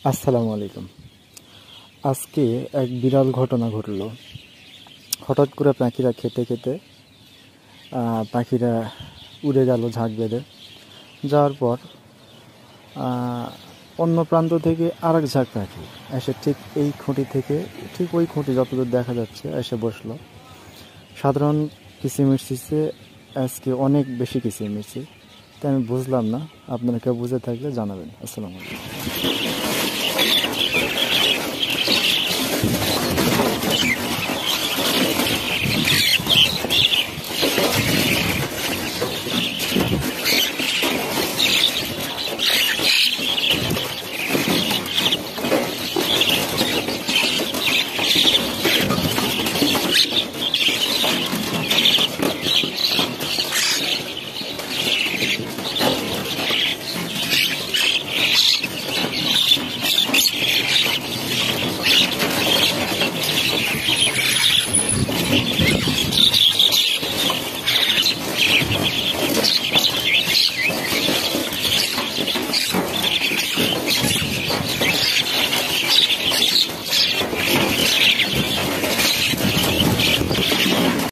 আসসালামু আলাইকুম। আজকে এক বিরল ঘটনা ঘটলো। হঠাৎ করে পাখিরা খেতে খেতে পাখিরা উড়ে গেল ঝাঁক বেঁধে। যাওয়ার পর অন্য প্রান্ত থেকে আরেক ঝাঁক পাখি এসে ঠিক এই খুঁটি থেকে ঠিক ওই খুঁটি যতদূর দেখা যাচ্ছে এসে বসলো। সাধারণ কিচিরমিচিতে আজকে অনেক বেশি কিচিরমিচি, তাই আমি বুঝলাম না। আপনারা কেউ বুঝে থাকলে জানাবেন। আসসালামু আলাইকুম।